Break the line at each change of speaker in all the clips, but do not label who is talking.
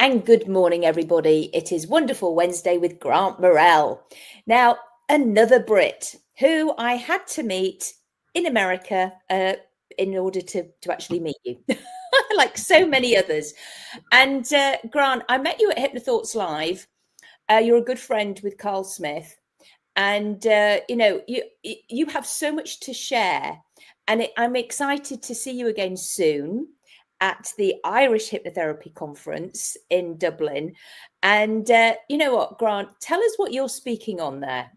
And good morning, everybody. It is Wonderful Wednesday with Grant Murrell. Now, another Brit who I had to meet in America in order to actually meet you, like so many others. And Grant, I met you at Hypnothoughts Live. You're a good friend with Carl Smith. And, you have so much to share. And I'm excited to see you again soon at the Irish Hypnotherapy Conference in Dublin. And you know what, Grant, tell us what you're speaking on there.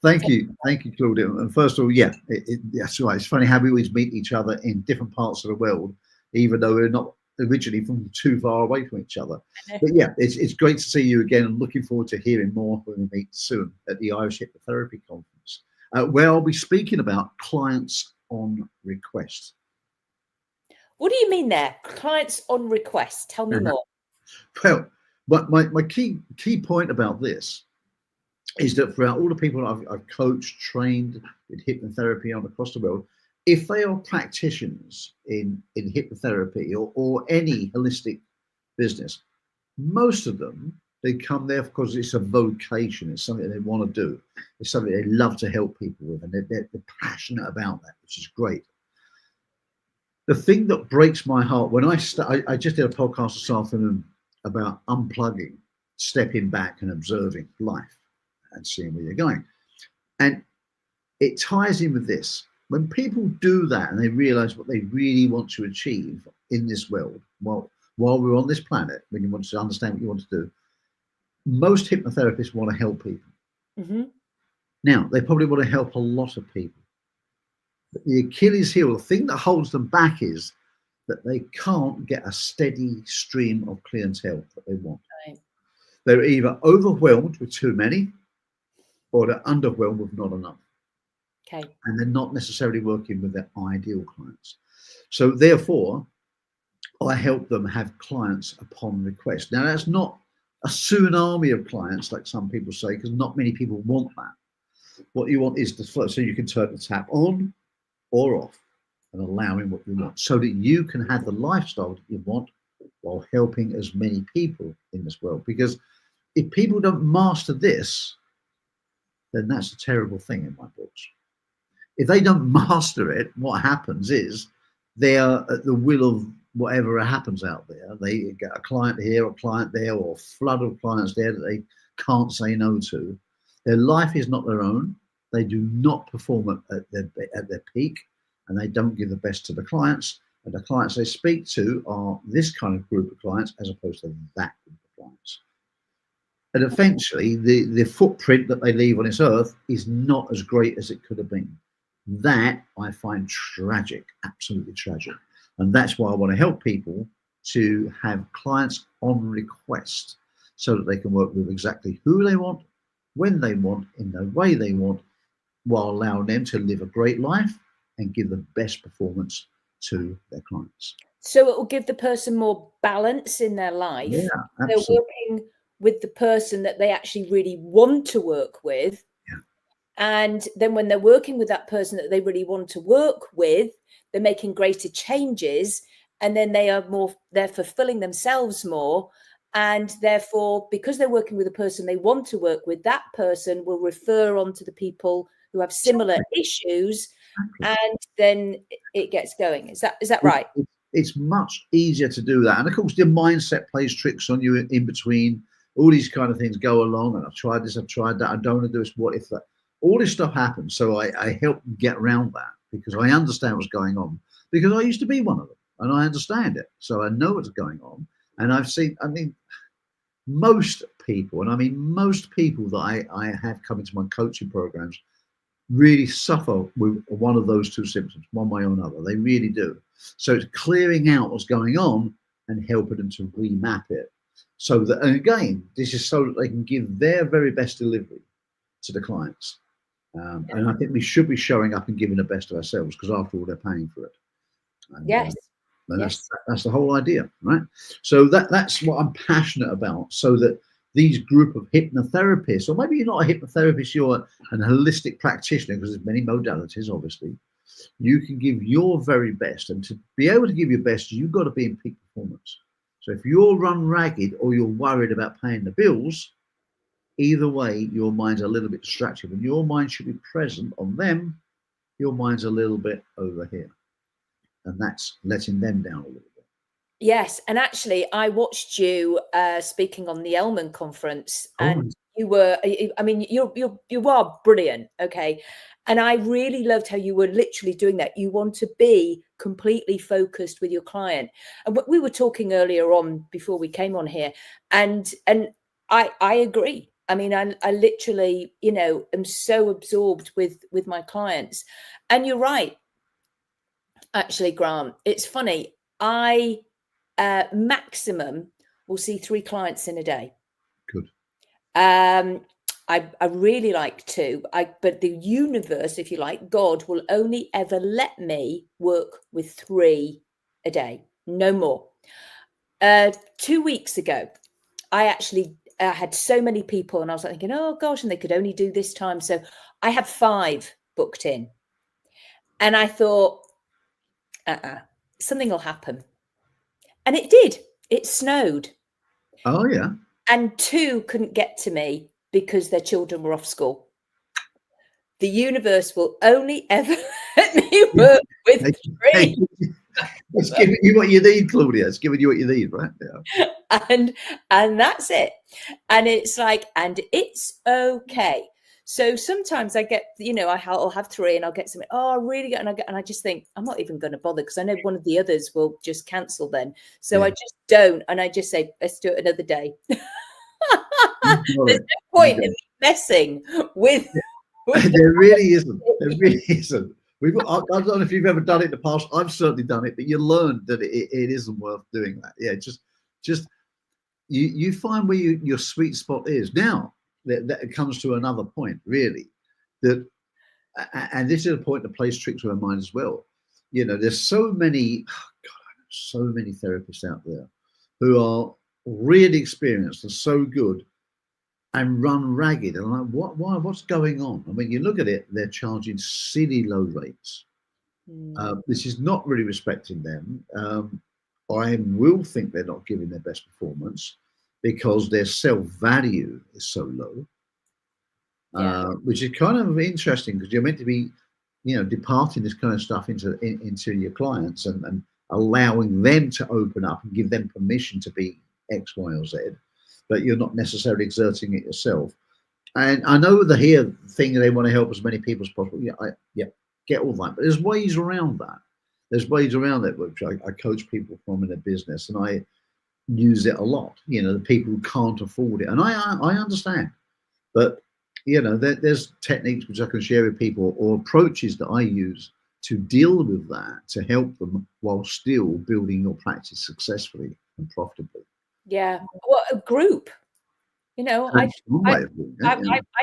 Thank you, Claudia. And first of all, that's right. It's funny how we always meet each other in different parts of the world, even though we're not originally from too far away from each other. But yeah, it's great to see you again, and looking forward to hearing more when we meet soon at the Irish Hypnotherapy Conference, where I'll be speaking about clients on request.
What do you mean there? Clients on request? Tell me more.
Well, but my key point about this is that throughout all the people I've coached, trained in hypnotherapy on across the world, if they are practitioners in hypnotherapy or any holistic business, most of them, they come there because it's a vocation. It's something they want to do. It's something they love to help people with, and they're passionate about that, which is great. The thing that breaks my heart when I just did a podcast this afternoon about unplugging, stepping back and observing life and seeing where you're going. And it ties in with this. When people do that and they realize what they really want to achieve in this world, while we're on this planet, when you want to understand what you want to do, most hypnotherapists want to help people.
Mm-hmm.
Now, they probably want to help a lot of people. But the Achilles heel, the thing that holds them back is that they can't get a steady stream of clientele that they want.
Right.
They're either overwhelmed with too many, or they're underwhelmed with not enough.
Okay. And
they're not necessarily working with their ideal clients. So therefore, I help them have clients upon request. Now, that's not a tsunami of clients, like some people say, because not many people want that. What you want is the flow, so you can turn the tap on or off and allowing what you want, so that you can have the lifestyle that you want while helping as many people in this world. Because if people don't master this, then that's a terrible thing in my books. If they don't master it, what happens is they are at the will of whatever happens out there. They get a client here, a client there, or a flood of clients there that they can't say no to. Their life is not their own. They do not perform at their peak, and they don't give the best to the clients. And the clients they speak to are this kind of group of clients as opposed to that group of clients. And eventually, the footprint that they leave on this earth is not as great as it could have been. That I find tragic, absolutely tragic. And that's why I want to help people to have clients on request, so that they can work with exactly who they want, when they want, in the way they want, while allowing them to live a great life and give the best performance to their clients.
So it will give the person more balance in their life.
Yeah,
absolutely. They're working with the person that they actually really want to work with.
Yeah.
And then when they're working with that person that they really want to work with, they're making greater changes, and then they're fulfilling themselves more. And therefore, because they're working with a person they want to work with, that person will refer on to the people who have similar issues, and then it gets going. Is that right?
It's much easier to do that. And of course, your mindset plays tricks on you in between. All these kind of things go along, and I've tried this, I've tried that, I don't want to do this, what if that? All this stuff happens. So I help get around that, because I understand what's going on, because I used to be one of them, and I understand it. So I know what's going on. And I've seen, most people that I have come into my coaching programs really suffer with one of those two symptoms, one way or another. They really do. So it's clearing out what's going on and helping them to remap it. So that, and again, this is so that they can give their very best delivery to the clients. And I think we should be showing up and giving the best of ourselves, because after all, they're paying for it. And,
yes.
And that's the whole idea, right? So that's what I'm passionate about, so that these group of hypnotherapists, or maybe you're not a hypnotherapist, you're an holistic practitioner, because there's many modalities, obviously, you can give your very best. And to be able to give your best, you've got to be in peak performance. So if you're run ragged or you're worried about paying the bills, either way, your mind's a little bit distracted. When your mind should be present on them, your mind's a little bit over here. And that's letting them down a little bit.
Yes. And actually, I watched you speaking on the Elman conference, and
Oh,
you were, I mean, you are brilliant. Okay. And I really loved how you were literally doing that. You want to be completely focused with your client. And we were talking earlier on before we came on here, and I agree. I mean, I literally, you know, am so absorbed with my clients. And you're right, actually, Grant. It's funny. I maximum will see 3 clients in a day.
good.
I really like 2. But the universe, if you like, God will only ever let me work with 3 a day, no more. 2 weeks ago, I actually had so many people, and I was like thinking, oh gosh, and they could only do this time. So I had 5 booked in, and I thought, something will happen. And it did. It snowed.
Oh, yeah.
And 2 couldn't get to me because their children were off school. The universe will only ever let me work with 3.
It's giving you what you need, Claudia. It's giving you what you need, right? Yeah.
And that's it. And it's like, and it's okay. So sometimes I get, you know, I'll have 3 and I'll get something. Oh, I really get, and I just think I'm not even going to bother because I know one of the others will just cancel then. So I just don't, and I just say, let's do it another day. There's no point in messing with.
There really isn't. There really isn't. I don't know if you've ever done it in the past. I've certainly done it, but you learn that it isn't worth doing that. Yeah, just you find where your sweet spot is. Now that comes to another point, really, that, and this is a point that plays tricks with our mind as well. You know, there's so many, so many therapists out there who are really experienced and so good, and run ragged. And I'm like, what's going on? I mean, you look at it, they're charging silly low rates. This is not really respecting them. I will think they're not giving their best performance because their self-value is so low, which is kind of interesting because you're meant to be, you know, departing this kind of stuff into your clients and allowing them to open up and give them permission to be X, Y, or Z, but you're not necessarily exerting it yourself. And I know the here thing, they want to help as many people as possible. Yeah, get all that. But there's ways around that. There's ways around it, which I coach people from in a business, and I use it a lot. You know, the people who can't afford it, and I understand. But you know, there's techniques which I can share with people, or approaches that I use to deal with that, to help them while still building your practice successfully and profitably.
Yeah, well, a group. You know, I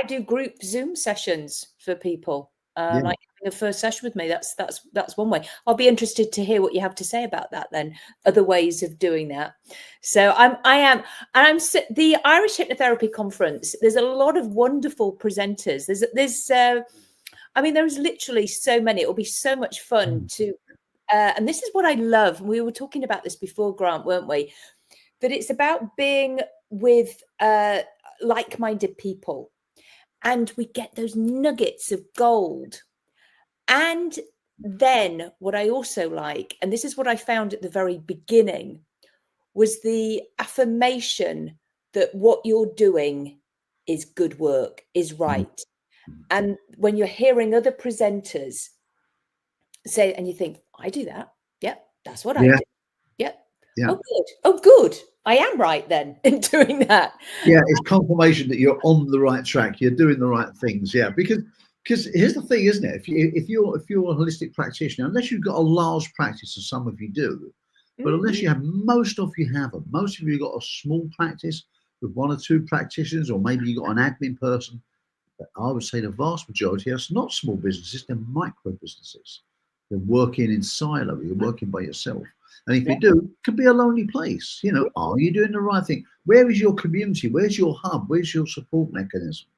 do group Zoom sessions for people, like having a first session with me. That's one way. I'll be interested to hear what you have to say about that. Then other ways of doing that. So I'm the Irish Hypnotherapy Conference. There's a lot of wonderful presenters. There's literally so many. It will be so much fun to. And this is what I love. We were talking about this before, Grant, weren't we? That it's about being with like-minded people, and we get those nuggets of gold. And then what I also like, and this is what I found at the very beginning, was the affirmation that what you're doing is good work, is right. And when you're hearing other presenters say, and you think, I do that. Yep, that's what I do. Yep. Yeah. Oh, good. Oh, good. I am right then in doing that.
Yeah, it's confirmation that you're on the right track. You're doing the right things. Yeah, because here's the thing, isn't it? If you're a holistic practitioner, unless you've got a large practice, as some of you do, but unless you have, most of you haven't. Most of you got a small practice with 1 or 2 practitioners, or maybe you got an admin person. But I would say the vast majority are not small businesses; they're micro businesses. They're working in silo. You're working by yourself. And if you do, it could be a lonely place. You know, are you doing the right thing? Where is your community? Where's your hub? Where's your support mechanism?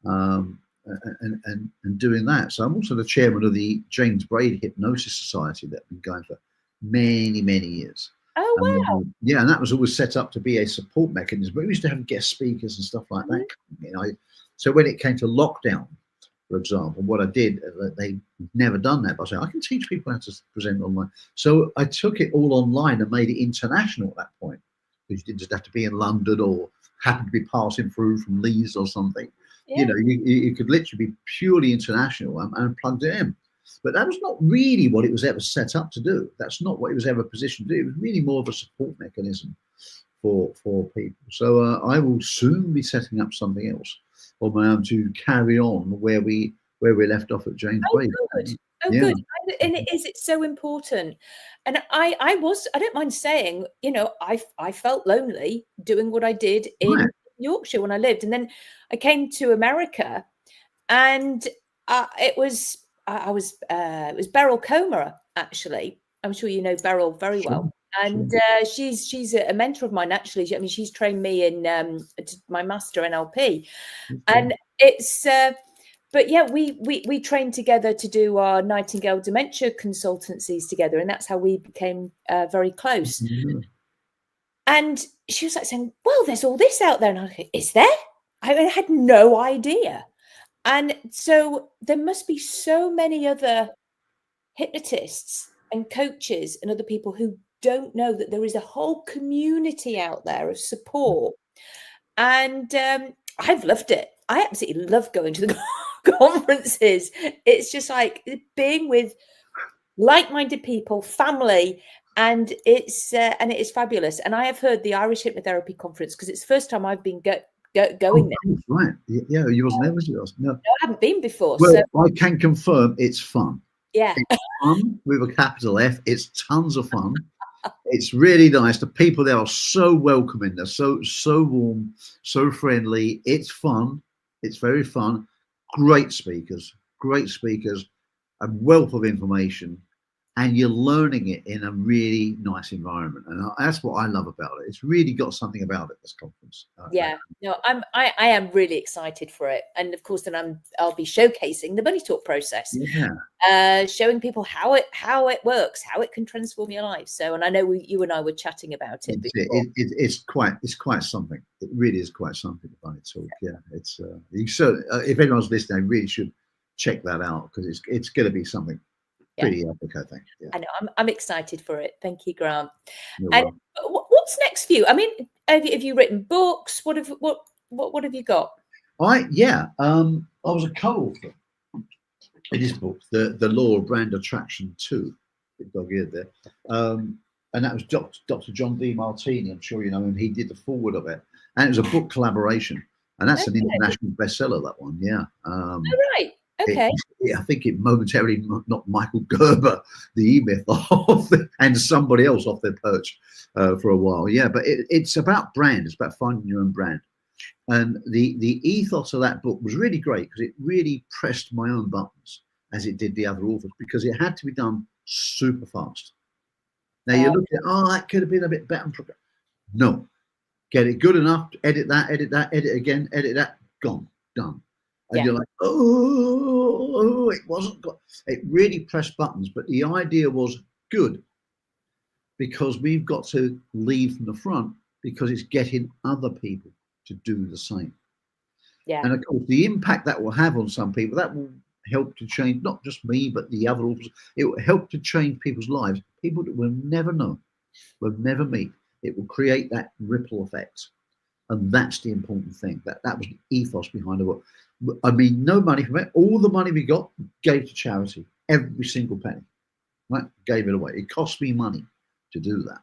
And doing that. So I'm also the chairman of the James Braid Hypnosis Society that's been going for many, many years.
Oh,
And,
wow.
yeah, and that was always set up to be a support mechanism. But we used to have guest speakers and stuff like that. You know, so when it came to lockdown, for example, what I did, they never done that. But I said, I can teach people how to present online. So I took it all online and made it international at that point. Because you didn't just have to be in London or happen to be passing through from Leeds or something.
Yeah.
You know, you could literally be purely international and plugged it in. But that was not really what it was ever set up to do. That's not what it was ever positioned to do. It was really more of a support mechanism for people. So I will soon be setting up something else on my own to carry on where we left off at James
Oh,
Way.
good. Oh,
Yeah.
good. And it's so important. And I don't mind saying, you know, I felt lonely doing what I did in
Right.
Yorkshire when I lived. And then I came to America, and it was Beryl Comer, actually. I'm sure you know Beryl very well. And she's a mentor of mine, actually. I mean, she's trained me in my master NLP. And it's but yeah, we trained together to do our Nightingale dementia consultancies together, and that's how we became very close. And she was like saying, well, there's all this out there. And I was like, is there? I had no idea. And so there must be so many other hypnotists and coaches and other people who don't know that there is a whole community out there of support. And I've loved it. I absolutely love going to the conferences. It's just like being with like-minded people, family, and it is fabulous. And I have heard the Irish Hypnotherapy Conference, because it's the first time I've been going there.
Right. Yeah, you wasn't there, was you? No.
I haven't been before.
Well,
So
I can confirm it's fun.
yeah.
It's fun with a capital F. It's tons of fun. It's really nice. The people there are so welcoming. They're so warm, so friendly. It's fun. It's very fun. Great speakers, a wealth of information, and you're learning it in a really nice environment. And that's what I love about it. It's really got something about it, this conference.
Yeah, no, I am really excited for it. And of course, then I'll be showcasing the Money Talk process.
Yeah.
Showing people how it works, how it can transform your life. So, and I know you and I were chatting about it before.
It's quite something. It really is quite something, the Money Talk. Yeah, it's if anyone's listening, they really should check that out, because it's going to be something pretty epic, I think. Yeah.
I know. I'm excited for it. Thank you, Grant.
You're
And
welcome.
what's next for you? I mean, have you written books? What have you got?
I was a co-author in this book, the Law of Brand Attraction 2. Bit dog-eared there. And that was Dr. John D. Martini. I'm sure you know him. He did the forward of it, and it was a book collaboration. And that's an international bestseller, that one. Yeah.
All right. Okay.
I think it momentarily knocked Michael Gerber, the E-Myth, off, and somebody else off their perch for a while. Yeah, but it's about brand. It's about finding your own brand. And the ethos of that book was really great, because it really pressed my own buttons, as it did the other authors, because it had to be done super fast. Now you look at, that could have been a bit better. No, get it good enough, edit that, edit again, edit that, gone, done. And you're like, it wasn't good. It really pressed buttons, but the idea was good, because we've got to lead from the front, because it's getting other people to do the same.
Yeah.
And of course, the impact that will have on some people, that will help to change not just me, but the other authors. It will help to change people's lives. People that will never know, will never meet. It will create that ripple effect. And that's the important thing. That was the ethos behind the book. I mean, no money from it. All the money we got, gave to charity. Every single penny. Right? Gave it away. It cost me money to do that,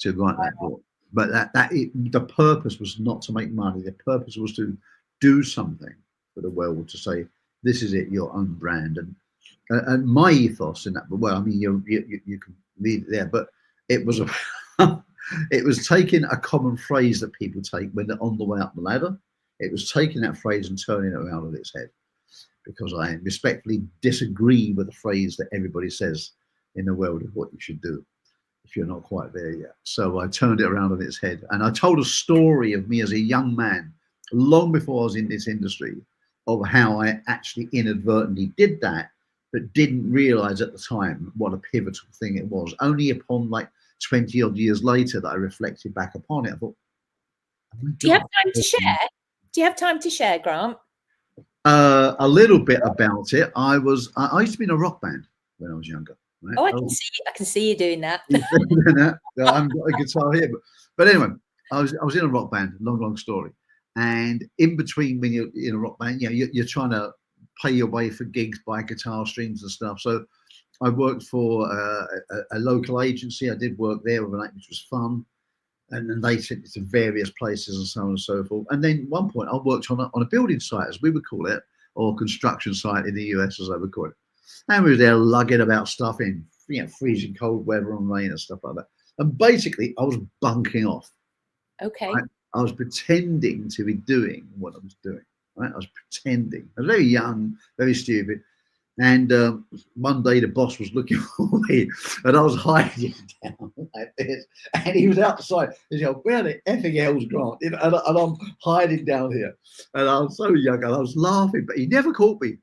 to write that book. But the purpose was not to make money. The purpose was to do something for the world, to say, this is it, your own brand. And my ethos in that, well, I mean, you can read it there, but it was it was taking a common phrase that people take when they're on the way up the ladder. It was taking that phrase and turning it around on its head, because I respectfully disagree with the phrase that everybody says in the world of what you should do if you're not quite there yet. So I turned it around on its head, and I told a story of me as a young man, long before I was in this industry, of how I actually inadvertently did that, but didn't realize at the time what a pivotal thing it was. Only upon, like, 20 odd years later that I reflected back upon it. I thought, oh my
Do you have
God.
time to share? Do you have time to share, Grant?
A little bit about it. I used to be in a rock band when I was younger. Right?
Oh, I can see you doing that.
I haven't got a guitar here, but anyway, I was in a rock band. Long story. And in between, when you're in a rock band, you're trying to pay your way for gigs, buy guitar strings and stuff. So I worked for a local agency. I did work there overnight, which was fun. And then they sent me to various places and so on and so forth. And then at one point, I worked on a building site, as we would call it, or construction site in the US, as I would call it. And we were there lugging about stuff in, freezing cold weather and rain and stuff like that. And basically, I was bunking off.
Okay.
Right? I was pretending to be doing what I was doing. Right? I was pretending. I was very young, very stupid. And one day the boss was looking for me, and I was hiding down like this. And he was outside. He's like, "Where the effing hell's Grant?" And I'm hiding down here. And I was so young, and I was laughing, but he never caught me.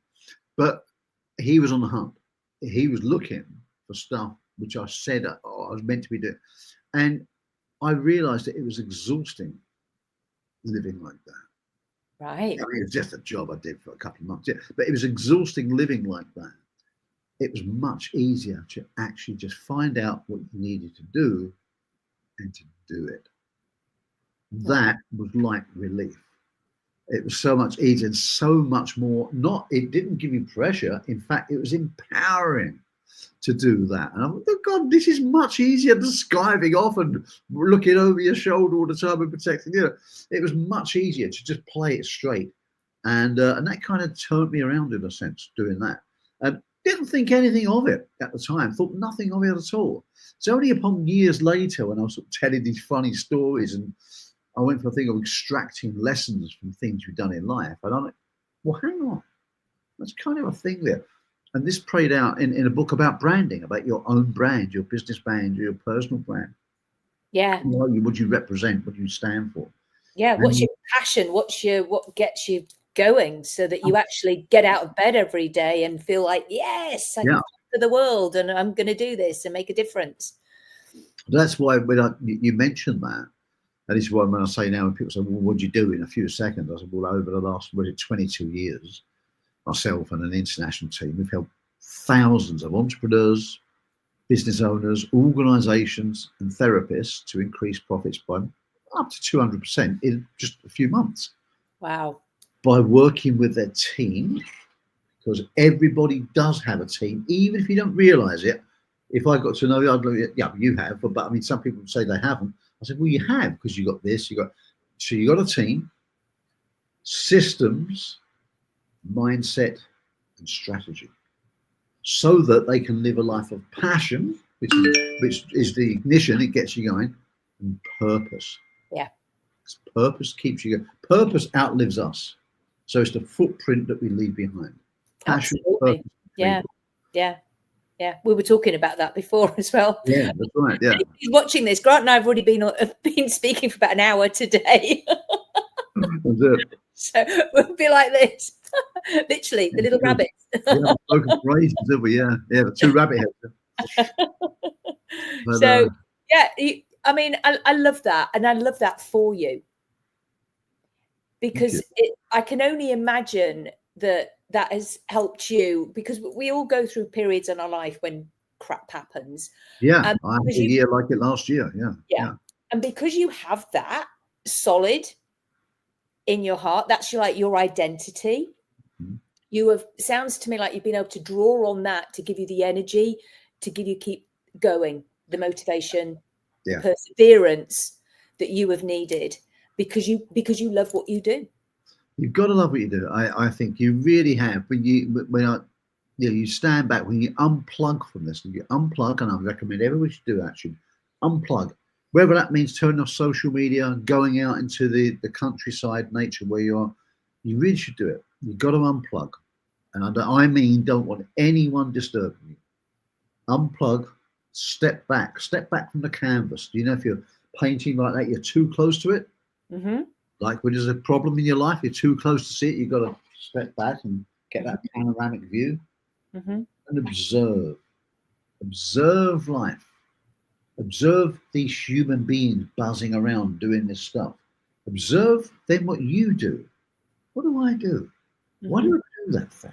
But he was on the hunt. He was looking for stuff which I said I was meant to be doing. And I realized that it was exhausting living like that.
Right.
I mean, it was just a job I did for a couple of months, but it was exhausting living like that. It was much easier to actually just find out what you needed to do and to do it. That was like relief. It was so much easier and so much more. It didn't give you pressure. In fact, it was empowering to do that. And I thought, oh God, this is much easier than skiving off and looking over your shoulder all the time and protecting you. It was much easier to just play it straight. And that kind of turned me around in a sense, doing that. And didn't think anything of it at the time, thought nothing of it at all. It's only upon years later when I was sort of telling these funny stories, and I went for a thing of extracting lessons from things we've done in life. And I'm like, well, hang on. That's kind of a thing there. And this played out in a book about branding, about your own brand, your business brand, your personal brand.
Yeah.
What you represent, what you stand for.
Yeah. What's your passion? What gets you going so that you actually get out of bed every day and feel like, yes, I can fight for the world and I'm going to do this and make a difference.
That's why when you mentioned that, and this is why when I say now, when people say, well, what do you do in a few seconds? I said, well, over the last 22 years, myself and an international team, we've helped thousands of entrepreneurs, business owners, organizations, and therapists to increase profits by up to 200% in just a few months.
Wow.
By working with their team, because everybody does have a team, even if you don't realize it. If I got to know you, I'd go, yeah, you have, but I mean, some people say they haven't. I said, well, you have, because you got this, you got a team, systems, mindset, and strategy, so that they can live a life of passion, which is the ignition, it gets you going, and purpose.
Yeah.
Purpose keeps you going. Purpose outlives us. So it's the footprint that we leave behind. Passion,
absolutely.
purpose,
Yeah. We were talking about that before as well.
Yeah, that's right. Yeah.
He's watching this. Grant and I have already been speaking for about an hour today.
That's it.
So we'll be like this. Literally, the little rabbits.
Yeah, spoken for ages, have we? Yeah, the two rabbit heads. But,
so I mean, I love that, and I love that for you, because I can only imagine that has helped you, because we all go through periods in our life when crap happens.
Yeah, I had a year like it last year. Yeah.
And because you have that solid in your heart, that's your identity. Sounds to me like you've been able to draw on that to give you the energy, to give you keep going, the motivation, the perseverance that you have needed, because you love what you do. You've
got to love what you do. I think you really have. When you stand back, when you unplug from this, and you unplug, and I recommend everybody should do that, should unplug. Whether that means turning off social media, going out into the countryside, nature, where you are, you really should do it. You've got to unplug. And don't want anyone disturbing you. Unplug, step back from the canvas. You know, if you're painting like that, you're too close to it.
Mm-hmm.
Like when there's a problem in your life, you're too close to see it. You've got to step back and get that panoramic view and observe. Observe life. Observe these human beings buzzing around doing this stuff. Observe then what you do. What do I do? Why do I do that thing?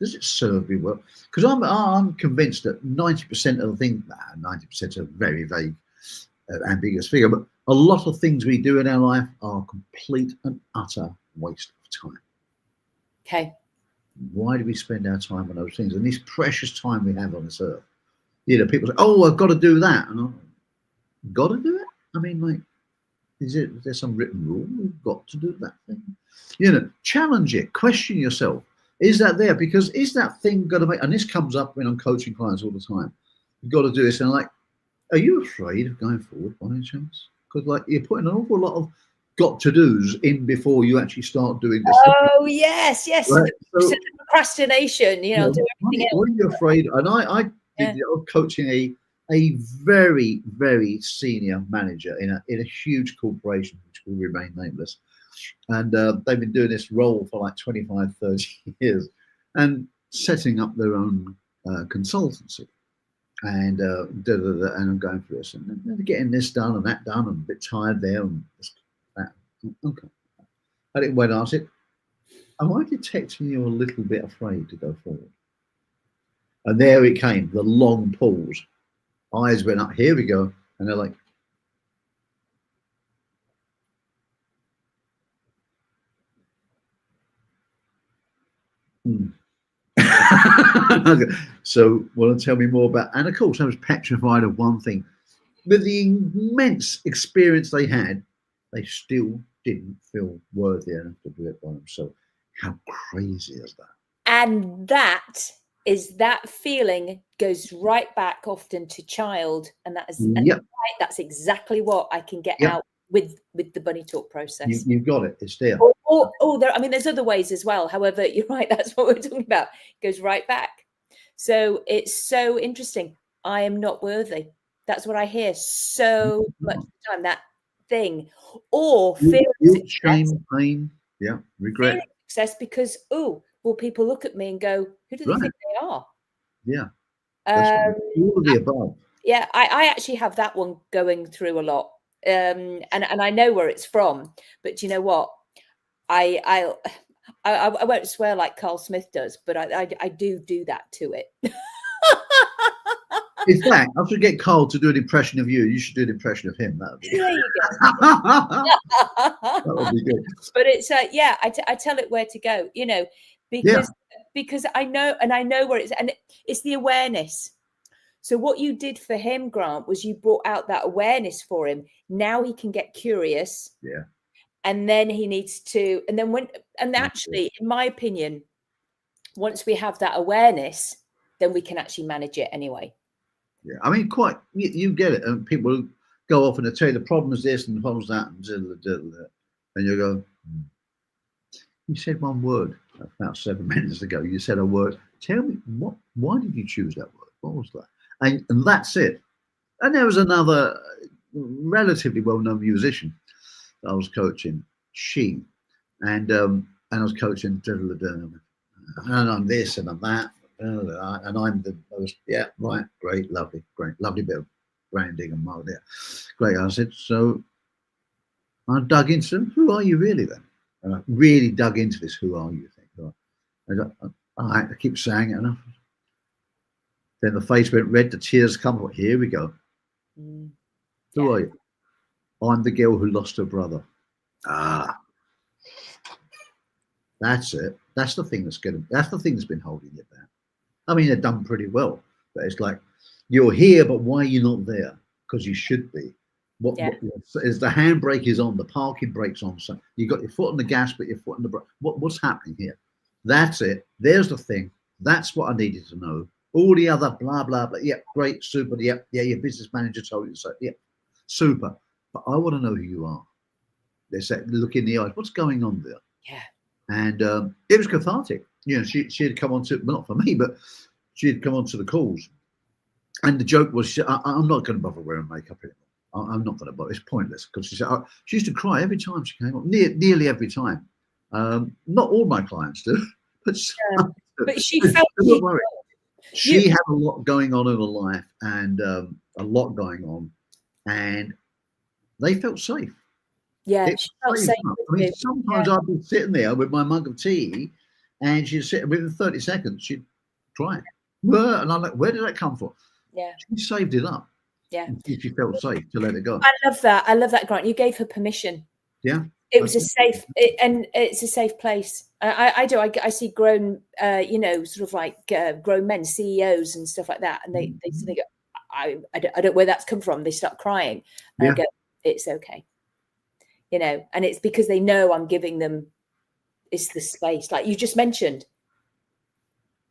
Does it serve me well? Because I'm convinced that 90% of the things, 90% are very vague, ambiguous figure, but a lot of things we do in our life are complete and utter waste of time.
Okay.
Why do we spend our time on those things? And this precious time we have on this earth. You know, people say, "Oh, I've got to do that," and I've got to do it. I mean, like, is there some written rule? We've got to do that thing. You know, challenge it, question yourself. Is that there? Because is that thing going to make? And this comes up when I'm coaching clients all the time. You've got to do this, and like, are you afraid of going forward by any chance? Because like you're putting an awful lot of got to do's in before you actually start doing this.
Oh yes, yes.
Right? So,
procrastination. You know, do everything else.
What are you afraid? And I was coaching a very, very senior manager in a huge corporation which will remain nameless, and they've been doing this role for like 25, 30 years, and setting up their own consultancy. And and I'm going through this and they're getting this done and that done and a bit tired there and that. Okay. And it went, I said, am I detecting you're a little bit afraid to go forward? And there it came, the long pause. Eyes went up, here we go. And they're like, So, want to tell me more about? And of course, I was petrified of one thing. With the immense experience they had, they still didn't feel worthy enough to do it by themselves. How crazy is that?
And that feeling goes right back often to child, and that is right, that's exactly what I can get out with the bunny talk process.
You've got it. It's there.
There. I mean, there's other ways as well. However, you're right. That's what we're talking about. It goes right back. So it's so interesting. I am not worthy. That's what I hear so much of the time. That thing, or fear of success,
shame, pain, regret,
fear of success because will people look at me and go, who do they think they are?
Yeah, all of the above.
Yeah, I actually have that one going through a lot, and I know where it's from. But do you know what? I won't swear like Carl Smith does, but I do that to it.
In fact, I should get Carl to do an impression of you. You should do an impression of him. That would be
There you go.
That would be good.
But it's I tell it where to go, you know, because I know, and I know where it's, and it's the awareness. So what you did for him, Grant, was you brought out that awareness for him. Now he can get curious.
Yeah.
And then he needs to, and actually, in my opinion, once we have that awareness, then we can actually manage it anyway.
Yeah, I mean, you get it, and people go off and they tell you the problem is this and the problem is that, and you go, you said one word about 7 minutes ago. You said a word. Tell me why did you choose that word? What was that? And that's it. And there was another relatively well-known musician that I was coaching, and I was coaching, and I'm this and I'm that. And I'm the most, great, lovely bit of branding and mold there. Great. I said, so I dug into who are you really then? And I really dug into this, who are you thing. I keep saying it enough. Then the face went red, the tears come. Here we go. Who are you? I'm the girl who lost her brother. That's it. That's the thing that's been holding you back. I mean, they've done pretty well, but it's like, you're here, but why are you not there? Because you should be. What is the handbrake is on, the parking brake's on, so you got your foot on the gas, but your foot on the brake. What's happening here? That's it. There's the thing. That's what I needed to know. All the other blah blah blah. Yeah, great, super. Yeah, your business manager told you so. Yeah, super. But I want to know who you are. They said, look in the eyes. What's going on there?
Yeah.
And it was cathartic. You know, she had come on to, well, not for me, but she had come on to the calls. And the joke was, I'm not going to bother wearing makeup anymore. I'm not going to bother. It's pointless. Because she said, she used to cry every time she came on, nearly every time. Not all my clients do, but
but she felt you.
She had a lot going on in her life, and a lot going on, and they felt safe.
Yeah,
It
she felt
was
safe
safe.
with
I mean,
you.
sometimes I'd be sitting there with my mug of tea, and she'd sit within 30 seconds, she'd try it. And I'm like, where did that come from?
Yeah.
She saved it up.
Yeah.
She felt safe to let it go.
I love that. I love that, Grant. You gave her permission.
Yeah.
It was a safe, and it's a safe place. I do. I see grown, sort of like grown men, CEOs and stuff like that, and they suddenly go, I don't know where that's come from. They start crying, and I go, it's okay, and it's because they know I'm giving them. It's the space, like you just mentioned,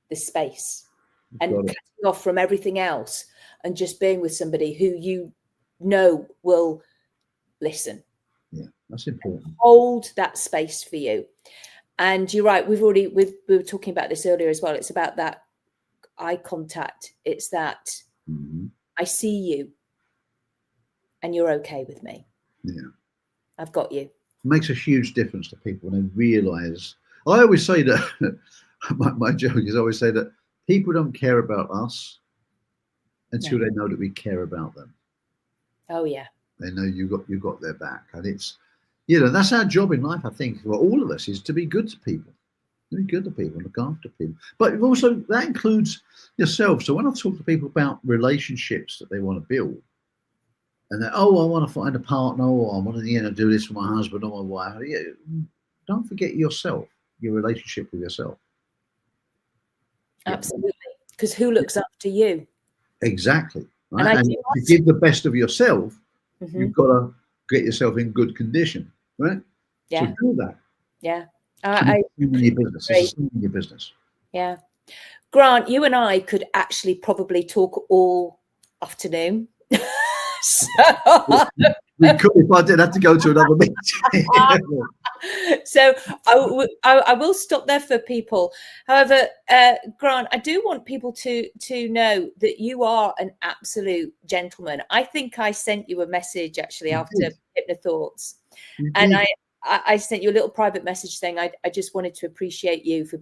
the space, and cutting off from everything else, and just being with somebody who will listen.
Yeah, that's important.
Hold that space for you. And you're right. We were talking about this earlier as well. It's about that eye contact. It's that I see you and you're okay with me.
Yeah.
I've got you. It
makes a huge difference to people when they realize. I always say that my joke is I always say that people don't care about us until they know that we care about them.
Oh yeah.
They know you got their back, and it's that's our job in life. I think for all of us is to be good to people, look after people. But also that includes yourself. So when I talk to people about relationships that they want to build, and I want to find a partner, or I want to do this for my husband or my wife. Don't forget yourself, your relationship with yourself.
Absolutely, because who looks after you?
Exactly. Right? And to give the best of yourself, you've got to get yourself in good condition, right?
Yeah.
So do that.
Yeah.
It's your business.
Yeah. Grant, you and I could actually probably talk all afternoon.
We could if I didn't have to go to another meeting.
So I will stop there for people. However, Grant, I do want people to know that you are an absolute gentleman. I think I sent you a message actually after Hypnothoughts, and I sent you a little private message saying I just wanted to appreciate you for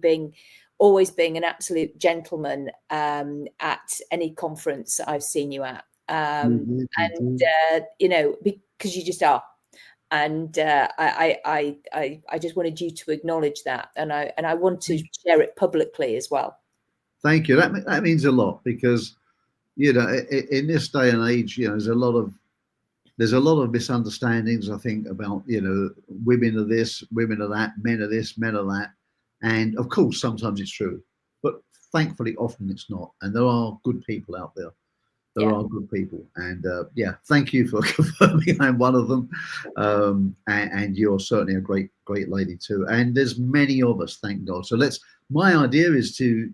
always being an absolute gentleman at any conference I've seen you at. Because you just are, and I just wanted you to acknowledge that, and I want to share it publicly as well.
Thank you. That means a lot, because in this day and age, there's a lot of misunderstandings, I think, about women are this, women are that, men are this, men are that, and of course sometimes it's true, but thankfully often it's not, and there are good people out there. There are good people, and thank you for confirming I'm one of them, and you're certainly a great lady too, and there's many of us, thank God. So my idea is to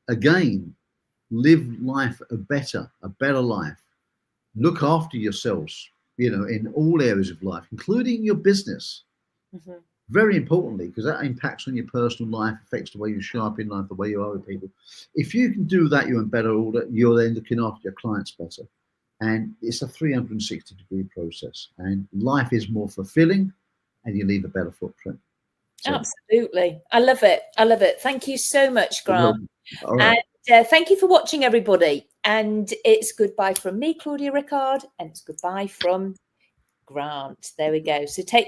again live life a better life. Look after yourselves, in all areas of life, including your business. Very importantly, because that impacts on your personal life, affects the way you show up in life, the way you are with people. If you can do that, you're in better order. You're then looking after your clients better. And it's a 360-degree process. And life is more fulfilling, and you leave a better footprint.
So. Absolutely. I love it. I love it. Thank you so much, Grant.
All right.
And thank you for watching, everybody. And it's goodbye from me, Claudia Rickard, and it's goodbye from Grant. There we go. So take